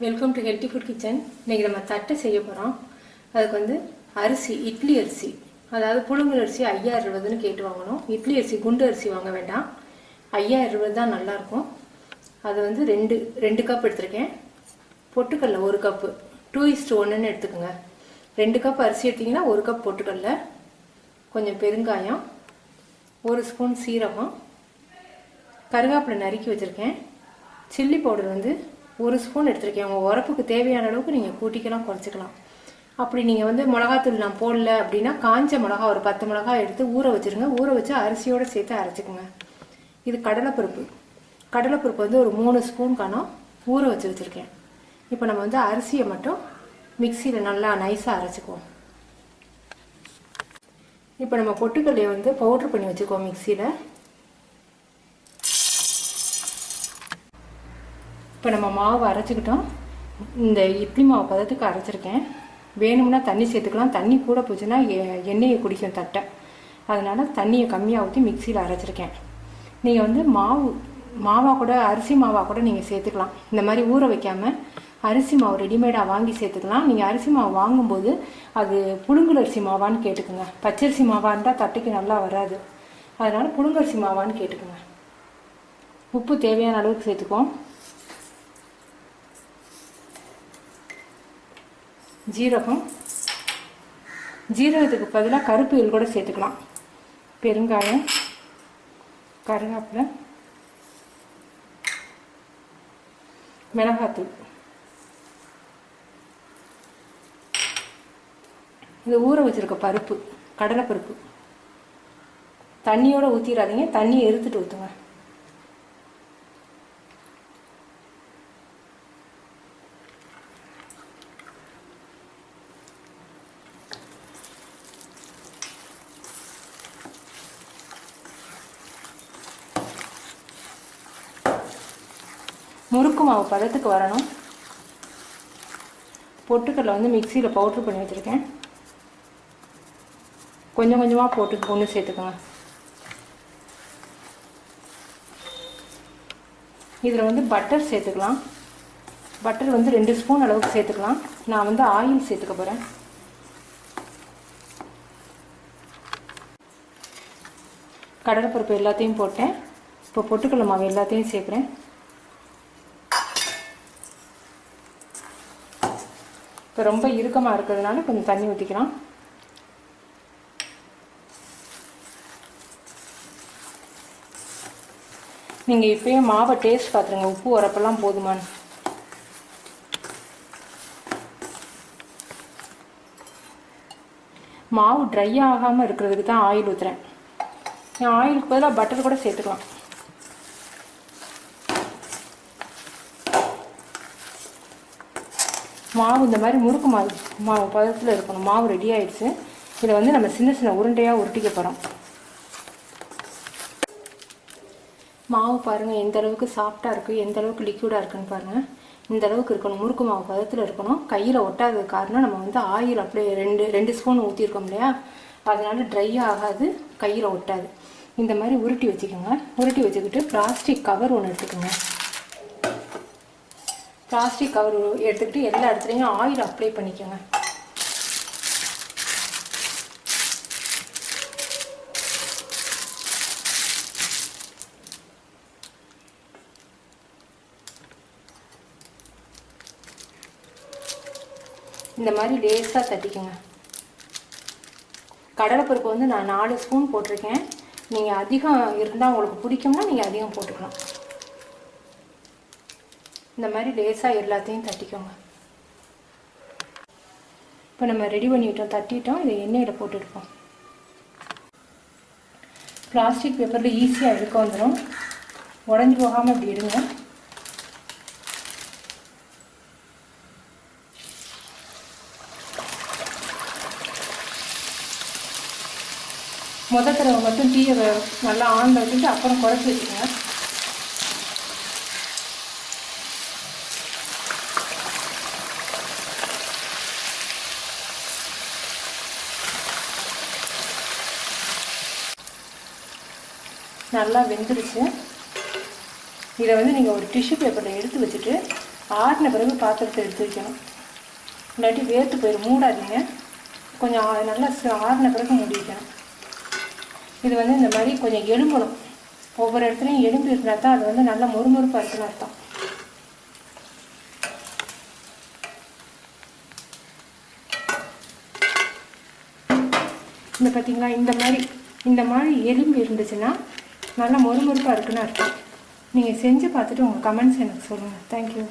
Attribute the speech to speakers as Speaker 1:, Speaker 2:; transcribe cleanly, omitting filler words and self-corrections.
Speaker 1: Welcome to healthy food kitchen. இன்றைக்கி நம்ம தட்டை செய்ய போகிறோம். அதுக்கு வந்து அரிசி, இட்லி அரிசி, அதாவது புழுங்கல் அரிசி 5000 ரூபாய்னு கேட்டு வாங்கணும். இட்லி அரிசி குண்டு அரிசி வாங்க வேண்டாம், 5000 ரூபாய் தான் நல்லாயிருக்கும். அது வந்து ரெண்டு கப் எடுத்திருக்கேன். பொட்டுக்கடலை 1 கப்பு, 2:1 எடுத்துக்கோங்க. 2 கப் அரிசி எடுத்திங்கன்னா 1 கப் பொட்டுக்கடலை, கொஞ்சம் பெருங்காயம், 1 ஸ்பூன் சீரகம், கருவேப்பிலை நறுக்கி வச்சுருக்கேன். சில்லி பவுடர் வந்து 1 ஸ்பூன் எடுத்துருக்கேன். உங்கள் உரப்புக்கு தேவையான அளவுக்கு நீங்கள் கூட்டிக்கலாம், குறைச்சிக்கலாம். அப்படி நீங்கள் வந்து மிளகாத்தூள் நான் போடல அப்படின்னா காஞ்ச மிளகா ஒரு 10 மிளகா எடுத்து ஊற வச்சுருங்க. ஊற வச்சு அரிசியோடு சேர்த்து அரைச்சிக்கோங்க. இது கடலைப்பருப்பு வந்து ஒரு 3 ஸ்பூன் காணம் ஊற வச்சுருக்கேன். இப்போ நம்ம வந்து அரிசியை மட்டும் மிக்சியில் நல்லா நைஸாக அரைச்சிக்குவோம். இப்போ நம்ம பொட்டுக்கல்லையை வந்து பவுட்ரு பண்ணி வச்சுக்குவோம் மிக்சியில். இப்போ நம்ம மாவு அரைச்சிக்கிட்டோம். இந்த இட்லி மாவு பதத்துக்கு அரைச்சிருக்கேன். வேணும்னா தண்ணி சேர்த்துக்கலாம். தண்ணி கூட போச்சுன்னா எண்ணெயை குடிக்கும் தட்டை. அதனால் தண்ணியை கம்மியாக ஊற்றி மிக்சியில் அரைச்சிருக்கேன். நீங்கள் வந்து மாவாக கூட அரிசி மாவாக கூட நீங்கள் சேர்த்துக்கலாம். இந்த மாதிரி ஊற வைக்காமல் அரிசி மாவு ரெடிமேடாக வாங்கி சேர்த்துக்கலாம். நீங்கள் அரிசி மாவு வாங்கும்போது அது புழுங்கல் அரிசி மாவான்னு கேட்டுக்குங்க. பச்சரிசி மாவாக இருந்தால் தட்டைக்கு நல்லா வராது. அதனால் புழுங்கரிசி மாவான்னு கேட்டுக்குங்க. உப்பு தேவையான அளவுக்கு சேர்த்துக்குவோம். ஜீரகத்துக்கு பதிலாக கருப்பு எள் கூட சேர்த்துக்கலாம். பெருங்காயம், கருவேப்பிலை, மிளகாத்தூள். இது ஊற வச்சிருக்க பருப்பு, கடலைப்பருப்பு. தண்ணியோடு ஊற்றிடாதீங்க, தண்ணியை எறுத்துட்டு ஊற்றுங்க. முறுக்கு மாவு பதத்துக்கு வரணும். பொட்டுக்கடலை வந்து மிக்சியில் பவுட்ரு பண்ணி வச்சுருக்கேன். கொஞ்சம் கொஞ்சமாக போட்டு ஒன்று சேர்த்துக்கோங்க. இதில் வந்து பட்டர் சேர்த்துக்கலாம். பட்டர் வந்து 2 ஸ்பூன் அளவுக்கு சேர்த்துக்கலாம். நான் வந்து ஆயில் சேர்த்துக்க போகிறேன். கடலைப்பருப்பு எல்லாத்தையும் போட்டேன். இப்போ பொட்டுக்கடலை மாவு எல்லாத்தையும் சேர்க்குறேன். இப்போ ரொம்ப இறுக்கமாக இருக்கிறதுனால கொஞ்சம் தண்ணி ஊற்றிக்கலாம். நீங்கள் இப்போயே மாவை டேஸ்ட் பார்த்துருங்க, உப்பு உரப்பெல்லாம் போதுமானு. மாவு ட்ரை ஆகாமல் இருக்கிறதுக்கு தான் ஆயில் ஊற்றுறேன். ஆயிலுக்கு பதிலாக பட்டர் கூட சேர்த்துக்கலாம். மாவு இந்த மாதிரி முறுக்கு மாவு பதத்தில் இருக்கணும். மாவு ரெடி ஆகிடுச்சு. இதை வந்து நம்ம சின்ன சின்ன உருண்டையாக உருட்டிக்க போகிறோம். மாவு பாருங்கள் எந்த அளவுக்கு சாஃப்டாக இருக்குது, எந்த அளவுக்கு லிக்விடாக இருக்குன்னு பாருங்கள். இந்த அளவுக்கு இருக்கணும். முறுக்கு மாவு பதத்தில் இருக்கணும். கையில் ஒட்டாதது காரணம் நம்ம வந்து ஆயில் அப்படியே ரெண்டு ஸ்பூன் ஊற்றிருக்கோம் இல்லையா, அதனால ட்ரை ஆகாது, கையில் ஒட்டாது. இந்த மாதிரி உருட்டி வச்சுக்கோங்க. உருட்டி வச்சுக்கிட்டு பிளாஸ்டிக் கவர் ஒன்று எடுத்துக்கோங்க. பிளாஸ்டிக் கவர் எடுத்துக்கிட்டு எல்லா இடத்துலையும் ஆயில் அப்ளை பண்ணிக்கோங்க. இந்த மாதிரி லேசாக தட்டிக்கோங்க. கடலைப்பருப்பு வந்து நான் 4 ஸ்பூன் போட்டிருக்கேன். நீங்கள் அதிகம் இருந்தால் உங்களுக்கு பிடிக்கும்னா நீங்கள் அதிகம் போட்டுக்கலாம். இந்த மாதிரி லேசாக எல்லாத்தையும் தட்டிக்கோங்க. இப்போ நம்ம ரெடி பண்ணிவிட்டோம், தட்டிட்டோம். இதை எண்ணெயில் போட்டுருப்போம். பிளாஸ்டிக் பேப்பரில் ஈஸியாக எடுக்க வந்துடும். உடஞ்சி போகாமல் இப்படி எடுங்க. முதல் தடவை மட்டும் டீயை நல்லா ஆன் வச்சுட்டு அப்புறம் குறைச்சி வச்சுக்கோங்க. நல்லா வெந்துருச்சு. இதை வந்து நீங்கள் ஒரு டிஷ்யூ பேப்பரில் எடுத்து வச்சுட்டு ஆறின பிறகு பாத்திரத்தை எடுத்து வைக்கணும், இல்லாட்டி வேர்த்து போயிடும். மூடாதீங்க, கொஞ்சம் நல்லா ஆறின பிறகு மூடி வைக்கணும். இது வந்து இந்த மாதிரி கொஞ்சம் எலும்பணும், ஒவ்வொரு இடத்துலையும் எலும்பு இருந்தால் தான் அது வந்து நல்லா மொறுமொறுப்பாக இருக்குன்னு அர்த்தம். இந்த பார்த்தீங்களா, இந்த மாதிரி எலும்பு இருந்துச்சுன்னா நல்லா மொறுமொறுப்பாக இருக்குன்னு அர்த்தம். நீங்கள் செஞ்சு பார்த்துட்டு உங்கள் கமெண்ட்ஸ் எனக்கு சொல்லுங்கள். தேங்க்யூ.